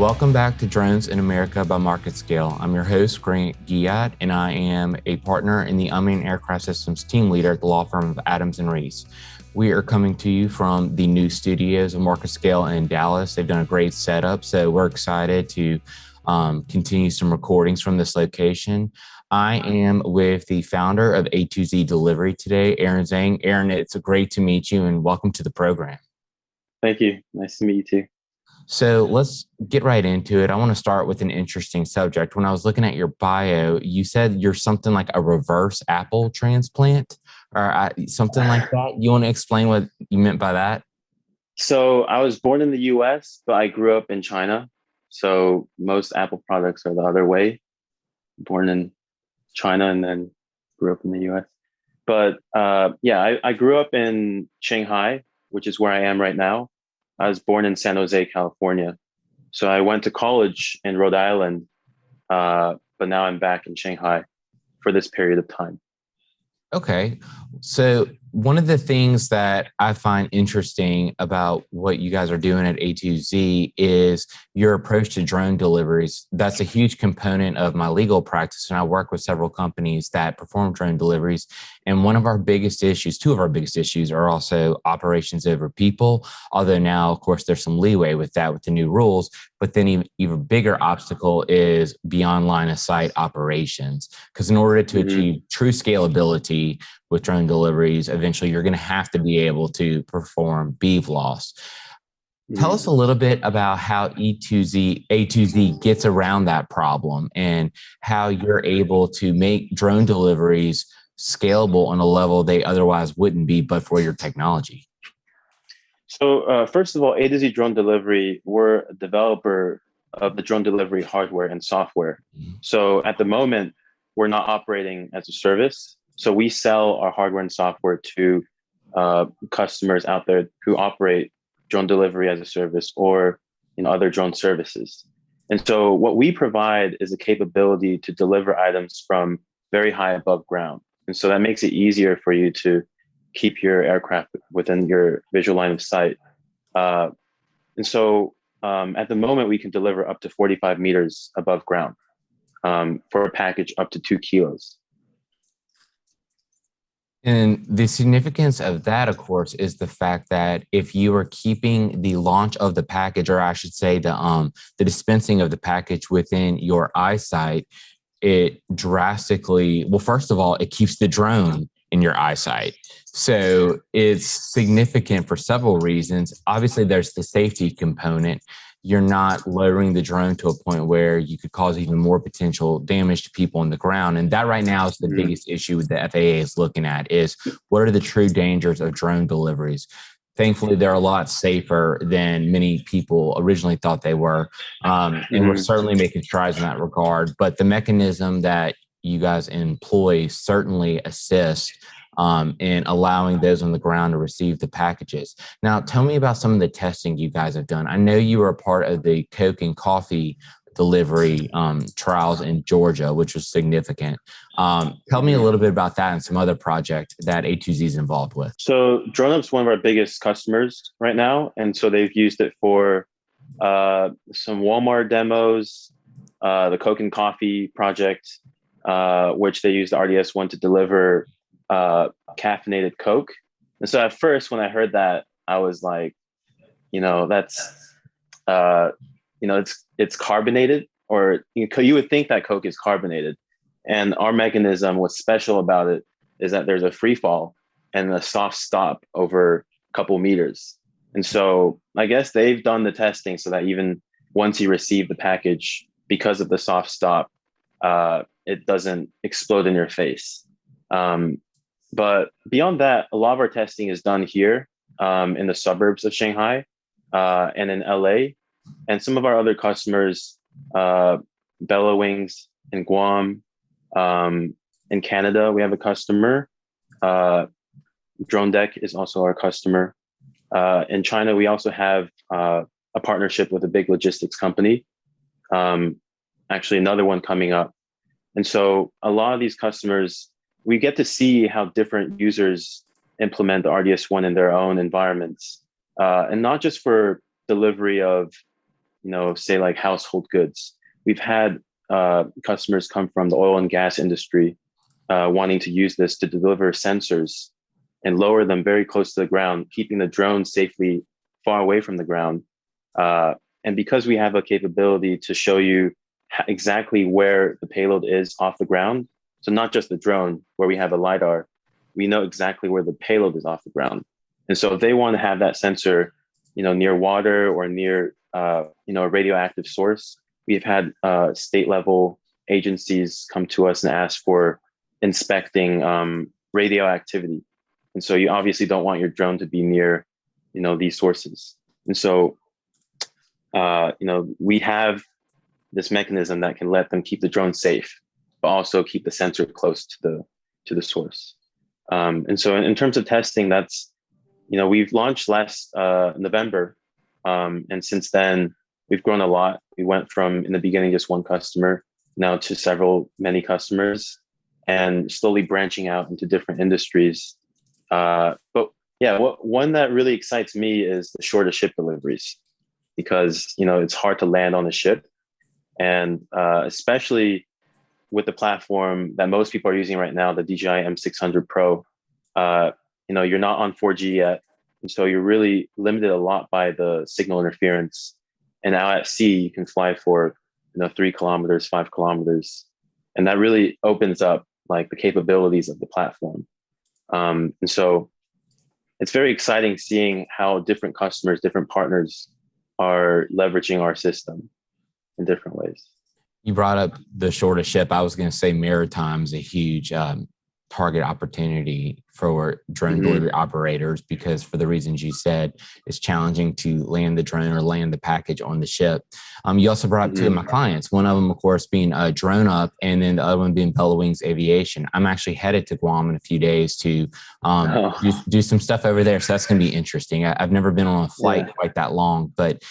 Welcome back to Drones in America by MarketScale. I'm your host, Grant Giat, and I am a partner in the unmanned aircraft systems team leader at the law firm of Adams and Reese. We are coming to you from the new studios of MarketScale in Dallas. They've done a great setup, so we're excited to continue some recordings from this location. I am with the founder of A2Z Delivery today, Aaron Zhang. Aaron, it's great to meet you and welcome to the program. Thank you. Nice to meet you too. So let's get right into it. I want to start with an interesting subject. When I was looking at your bio, you said you're something like a reverse apple transplant or something like that. You want to explain what you meant by that? So I was born in the US, but I grew up in China. So most Apple products are the other way. Born in China and then grew up in the US. But I grew up in Shanghai, which is where I am right now. I was born in San Jose, California. So I went to college in Rhode Island, but now I'm back in Shanghai for this period of time. Okay. So one of the things that I find interesting about what you guys are doing at A2Z is your approach to drone deliveries. That's a huge component of my legal practice, and I work with several companies that perform drone deliveries. And one of our biggest issues, two of our biggest issues, are also operations over people, although now, of course, there's some leeway with that with the new rules. But then even bigger obstacle is beyond line of sight operations. Because in order to achieve true scalability with drone deliveries, eventually you're going to have to be able to perform BVLOS. Tell us a little bit about how A2Z gets around that problem and how you're able to make drone deliveries scalable on a level they otherwise wouldn't be but for your technology. So first of all, A to Z Drone Delivery, we're a developer of the drone delivery hardware and software. So at the moment, we're not operating as a service. So we sell our hardware and software to customers out there who operate drone delivery as a service or other drone services. And so what we provide is a capability to deliver items from very high above ground. And so that makes it easier for you to keep your aircraft within your visual line of sight. At the moment, we can deliver up to 45 meters above ground for a package up to 2 kilos. And the significance of that, of course, is the fact that if you are keeping the launch of the package, or I should say the dispensing of the package within your eyesight, it drastically, well, first of all, it keeps the drone in your eyesight. So it's significant for several reasons. Obviously, there's the safety component. You're not lowering the drone to a point where you could cause even more potential damage to people on the ground. And that right now is the biggest issue the FAA is looking at is what are the true dangers of drone deliveries? Thankfully, they're a lot safer than many people originally thought they were. And we're certainly making strides in that regard. But the mechanism that you guys employ certainly assists in allowing those on the ground to receive the packages. Now, tell me about some of the testing you guys have done. I know you were a part of the Coke and coffee delivery trials in Georgia, which was significant. Tell me a little bit about that and some other project that A2Z is involved with. So DroneUp's one of our biggest customers right now. And so they've used it for some Walmart demos, the Coke and coffee project, which they used the RDS-1 to deliver caffeinated Coke. And so at first, when I heard that, I was like, it's carbonated, or you would think that Coke is carbonated. And our mechanism, what's special about it is that there's a free fall and a soft stop over a couple meters. And so I guess they've done the testing so that even once you receive the package, because of the soft stop, it doesn't explode in your face. But beyond that, a lot of our testing is done here in the suburbs of Shanghai and in LA. And some of our other customers, Bella Wings in Guam, in Canada, we have a customer. Drone Deck is also our customer. In China, we also have a partnership with a big logistics company. Actually, another one coming up. And so a lot of these customers, we get to see how different users implement the RDS-1 in their own environments. And not just for delivery of say like household goods. We've had customers come from the oil and gas industry wanting to use this to deliver sensors and lower them very close to the ground, keeping the drone safely far away from the ground. And because we have a capability to show you exactly where the payload is off the ground, so not just the drone where we have a LiDAR, we know exactly where the payload is off the ground. And so if they want to have that sensor, near water or near, a radioactive source, we've had state level agencies come to us and ask for inspecting radioactivity. And so you obviously don't want your drone to be near, these sources. And so, we have this mechanism that can let them keep the drone safe, but also keep the sensor close to the source. And so in terms of testing, that's, we've launched last November. And since then, we've grown a lot. We went from, in the beginning, just one customer, now to many customers, and slowly branching out into different industries. But yeah, one that really excites me is the shorter ship deliveries, because, it's hard to land on a ship. And especially with the platform that most people are using right now, the DJI M600 Pro, you're not on 4G yet. And so you're really limited a lot by the signal interference. And out at sea, you can fly for, 3 kilometers, 5 kilometers. And that really opens up like the capabilities of the platform. And so it's very exciting seeing how different customers, different partners are leveraging our system in different ways. You brought up the shortest ship. I was going to say maritime is a huge target opportunity for drone delivery operators, because for the reasons you said, it's challenging to land the drone or land the package on the ship. You also brought up two of my clients, one of them, of course, being Drone Up, and then the other one being Bella Wings Aviation. I'm actually headed to Guam in a few days to do some stuff over there. So that's going to be interesting. I've never been on a flight quite that long, but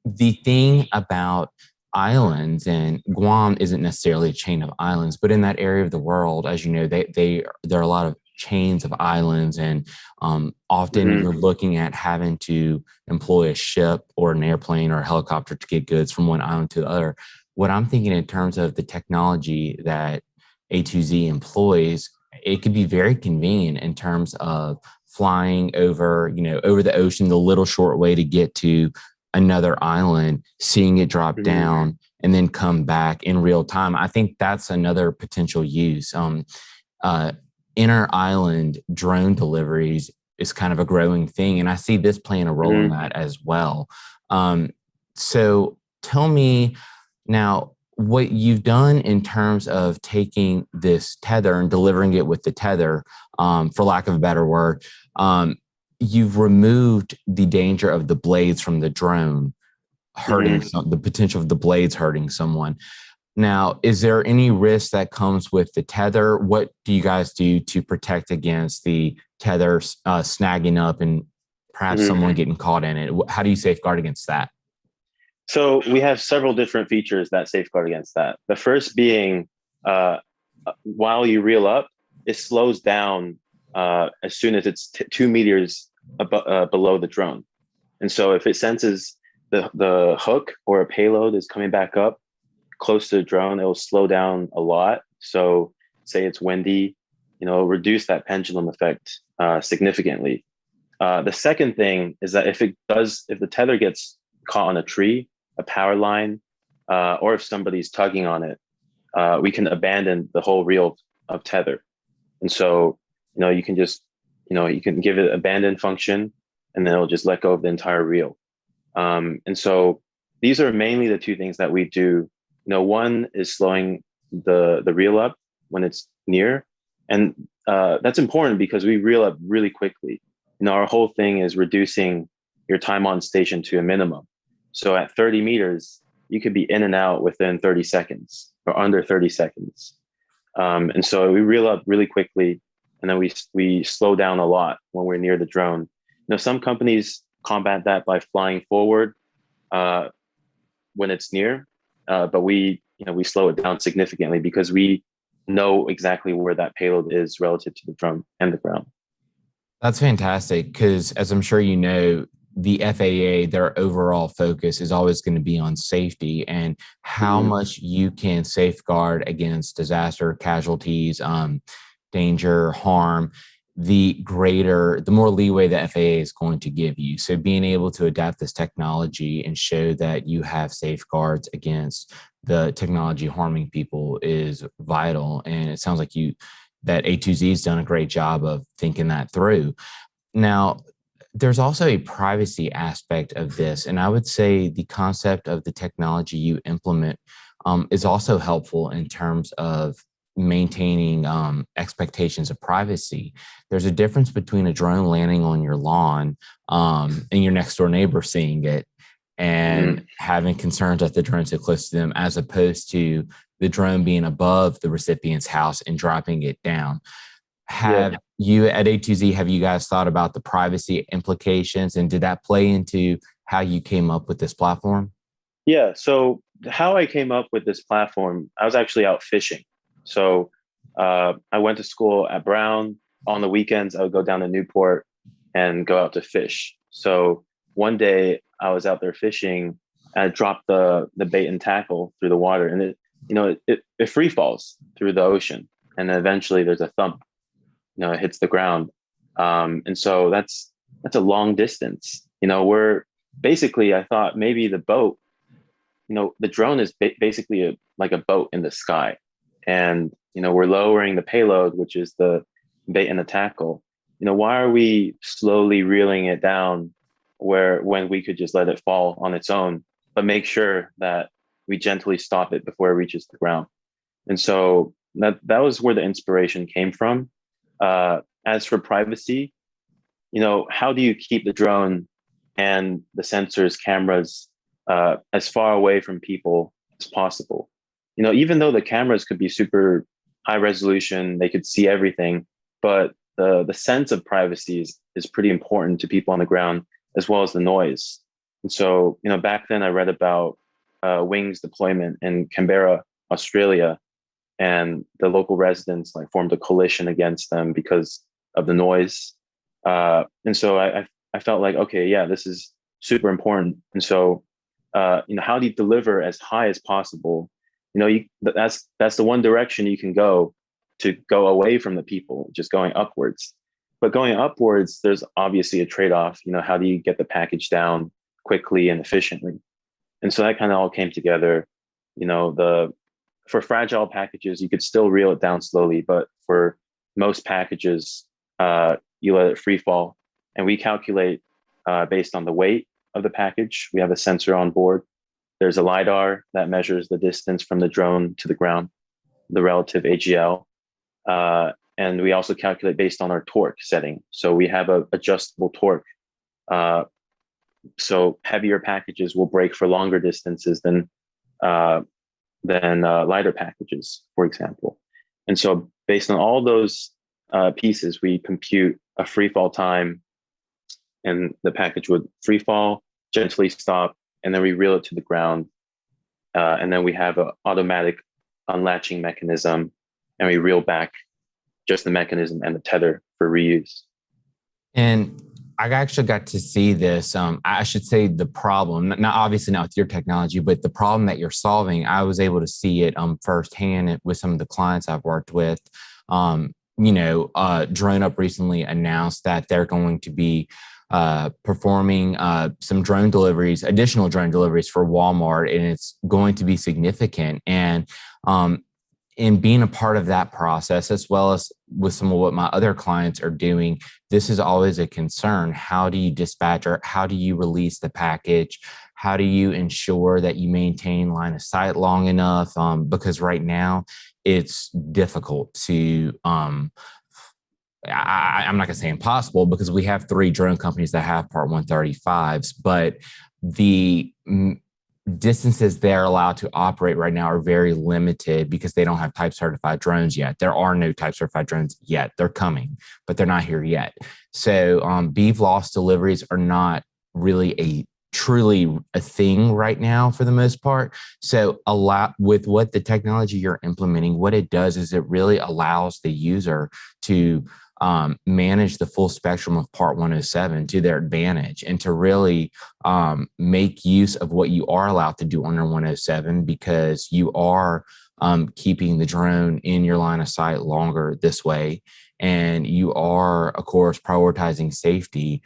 the thing about islands, and Guam isn't necessarily a chain of islands, but in that area of the world, as you know, there are a lot of chains of islands, and often you're looking at having to employ a ship or an airplane or a helicopter to get goods from one island to the other. What I'm thinking in terms of the technology that A2Z employs, it could be very convenient in terms of flying over the ocean, the little short way to get to another island, seeing it drop down, and then come back in real time. I think that's another potential use. Inner island drone deliveries is kind of a growing thing, and I see this playing a role in that as well. So tell me now what you've done in terms of taking this tether and delivering it with the tether, for lack of a better word. You've removed the danger of the blades from the drone hurting the potential of the blades hurting someone. Now, is there any risk that comes with the tether? What do you guys do to protect against the tether snagging up and perhaps someone getting caught in it? How do you safeguard against that? So we have several different features that safeguard against that. The first being, while you reel up, it slows down as soon as it's 2 meters below the drone. And so if it senses the hook or a payload is coming back up close to the drone, it will slow down a lot. So say it's windy, reduce that pendulum effect significantly. The second thing is that if the tether gets caught on a tree, a power line, or if somebody's tugging on it, we can abandon the whole reel of tether. And so, you can just, you can give it abandon function, and then it'll just let go of the entire reel. And so these are mainly the two things that we do. One is slowing the reel up when it's near. And that's important because we reel up really quickly. Our whole thing is reducing your time on station to a minimum. So at 30 meters, you could be in and out within 30 seconds or under 30 seconds. And so we reel up really quickly, and then we slow down a lot when we're near the drone. Some companies combat that by flying forward when it's near, but we slow it down significantly because we know exactly where that payload is relative to the drone and the ground. That's fantastic, because as I'm sure you know, the FAA, their overall focus is always going to be on safety and how Mhm. much you can safeguard against disaster, casualties, danger, harm, the more leeway the FAA is going to give you. So being able to adapt this technology and show that you have safeguards against the technology harming people is vital. And it sounds like that A2Z has done a great job of thinking that through. Now, there's also a privacy aspect of this. And I would say the concept of the technology you implement is also helpful in terms of maintaining expectations of privacy. There's a difference between a drone landing on your lawn and your next door neighbor seeing it and Mhm. having concerns that the drone's so close to them, as opposed to the drone being above the recipient's house and dropping it down. Yeah. Have you at A2Z, have you guys thought about the privacy implications, and did that play into how you came up with this platform? Yeah. So how I came up with this platform, I was actually out fishing. So I went to school at Brown. On the weekends, I would go down to Newport and go out to fish. So one day I was out there fishing and I dropped the bait and tackle through the water, and it free falls through the ocean, and then eventually there's a thump. It hits the ground, and so that's a long distance. We're basically, I thought maybe the boat, the drone is basically like a boat in the sky, and we're lowering the payload, which is the bait and the tackle. Why are we slowly reeling it down when we could just let it fall on its own, but make sure that we gently stop it before it reaches the ground? And so that was where the inspiration came from. As for privacy, how do you keep the drone and the sensors, cameras, as far away from people as possible? Even though the cameras could be super high resolution, they could see everything, but the sense of privacy is pretty important to people on the ground, as well as the noise. And so, back then I read about Wing's deployment in Canberra, Australia, and the local residents like formed a coalition against them because of the noise. And so I felt like, okay, yeah, this is super important. And so, how do you deliver as high as possible? That's the one direction you can go to go away from the people, just going upwards. But going upwards, there's obviously a trade-off. How do you get the package down quickly and efficiently? And so that kind of all came together. The For fragile packages, you could still reel it down slowly, but for most packages, you let it free fall. And we calculate based on the weight of the package. We have a sensor on board. There's a LiDAR that measures the distance from the drone to the ground, the relative AGL. And we also calculate based on our torque setting. So we have a adjustable torque. So heavier packages will break for longer distances than lighter packages, for example. And so based on all those pieces, we compute a free fall time, and the package would free fall, gently stop, and then we reel it to the ground. And then we have an automatic unlatching mechanism, and we reel back just the mechanism and the tether for reuse. And I actually got to see this. I should say the problem, not obviously not with your technology, but the problem that you're solving. I was able to see it firsthand with some of the clients I've worked with. Drone Up recently announced that they're going to be performing some additional drone deliveries for Walmart, and it's going to be significant. And in being a part of that process, as well as with some of what my other clients are doing, this is always a concern. How do you dispatch, or how do you release the package? How do you ensure that you maintain line of sight long enough? Because right now it's difficult to, I'm not going to say impossible, because we have 3 drone companies that have Part 135s, but the distances they're allowed to operate right now are very limited because they don't have type certified drones yet. There are no type certified drones yet. They're coming, but they're not here yet. So BVLOS deliveries are not really a truly a thing right now for the most part. So a lot with what the technology you're implementing, what it does is it really allows the user to manage the full spectrum of Part 107 to their advantage, and to really make use of what you are allowed to do under 107, because you are keeping the drone in your line of sight longer this way. And you are, of course, prioritizing safety.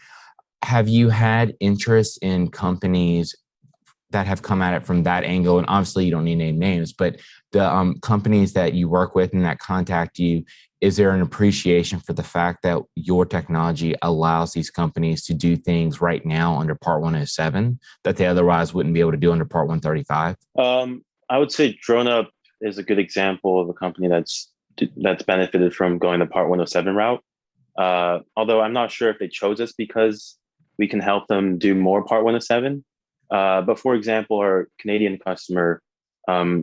Have you had interest in companies that have come at it from that angle? And obviously, you don't need to name names, but the companies that you work with and that contact you, is there an appreciation for the fact that your technology allows these companies to do things right now under Part 107 that they otherwise wouldn't be able to do under Part 135? I would say DroneUp is a good example of a company that's benefited from going the Part 107 route. Although I'm not sure if they chose us because we can help them do more Part 107. But for example, our Canadian customer,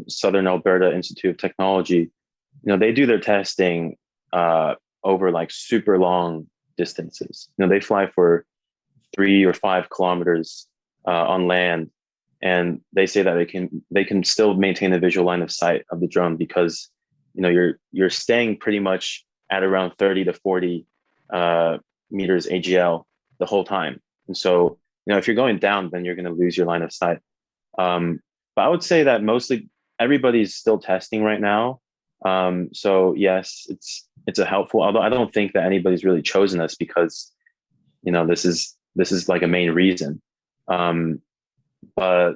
Southern Alberta Institute of Technology, they do their testing over like super long distances. They fly for 3 or 5 kilometers on land, and they say that they can still maintain a visual line of sight of the drone because you're staying pretty much at around 30 to 40 meters AGL the whole time. And so, if you're going down, then you're going to lose your line of sight. But I would say that mostly everybody's still testing right now. So yes, it's a helpful, although I don't think that anybody's really chosen us because, this is like a main reason. But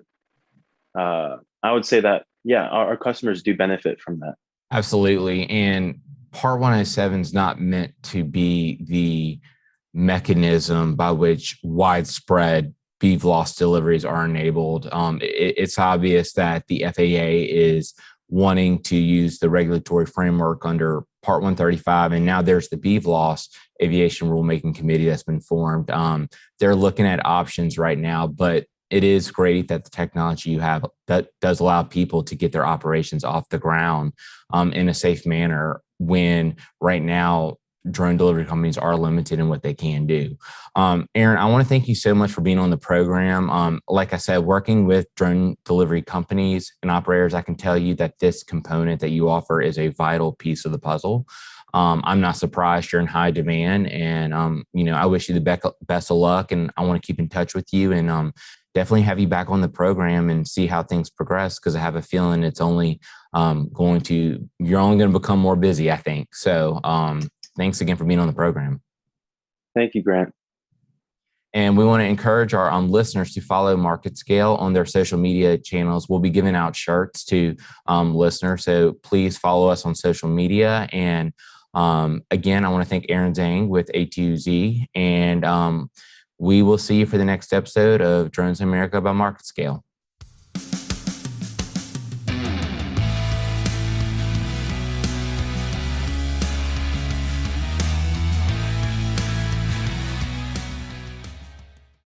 I would say that, yeah, our customers do benefit from that. Absolutely. And Part 107 is not meant to be the mechanism by which widespread BVLOS deliveries are enabled. It's obvious that the FAA is wanting to use the regulatory framework under Part 135, and now there's the BVLOS Aviation Rulemaking Committee that's been formed. They're looking at options right now, but it is great that the technology you have that does allow people to get their operations off the ground in a safe manner, when right now drone delivery companies are limited in what they can do. Aaron, I want to thank you so much for being on the program. Like I said, working with drone delivery companies and operators, I can tell you that this component that you offer is a vital piece of the puzzle. I'm not surprised you're in high demand, and I wish you the best of luck, and I want to keep in touch with you, and definitely have you back on the program and see how things progress, because I have a feeling it's only you're only going to become more busy, I think. So thanks again for being on the program. Thank you, Grant. And we want to encourage our listeners to follow MarketScale on their social media channels. We'll be giving out shirts to listeners, so please follow us on social media. And again, I want to thank Aaron Zhang with A2Z, and we will see you for the next episode of Drones in America by MarketScale.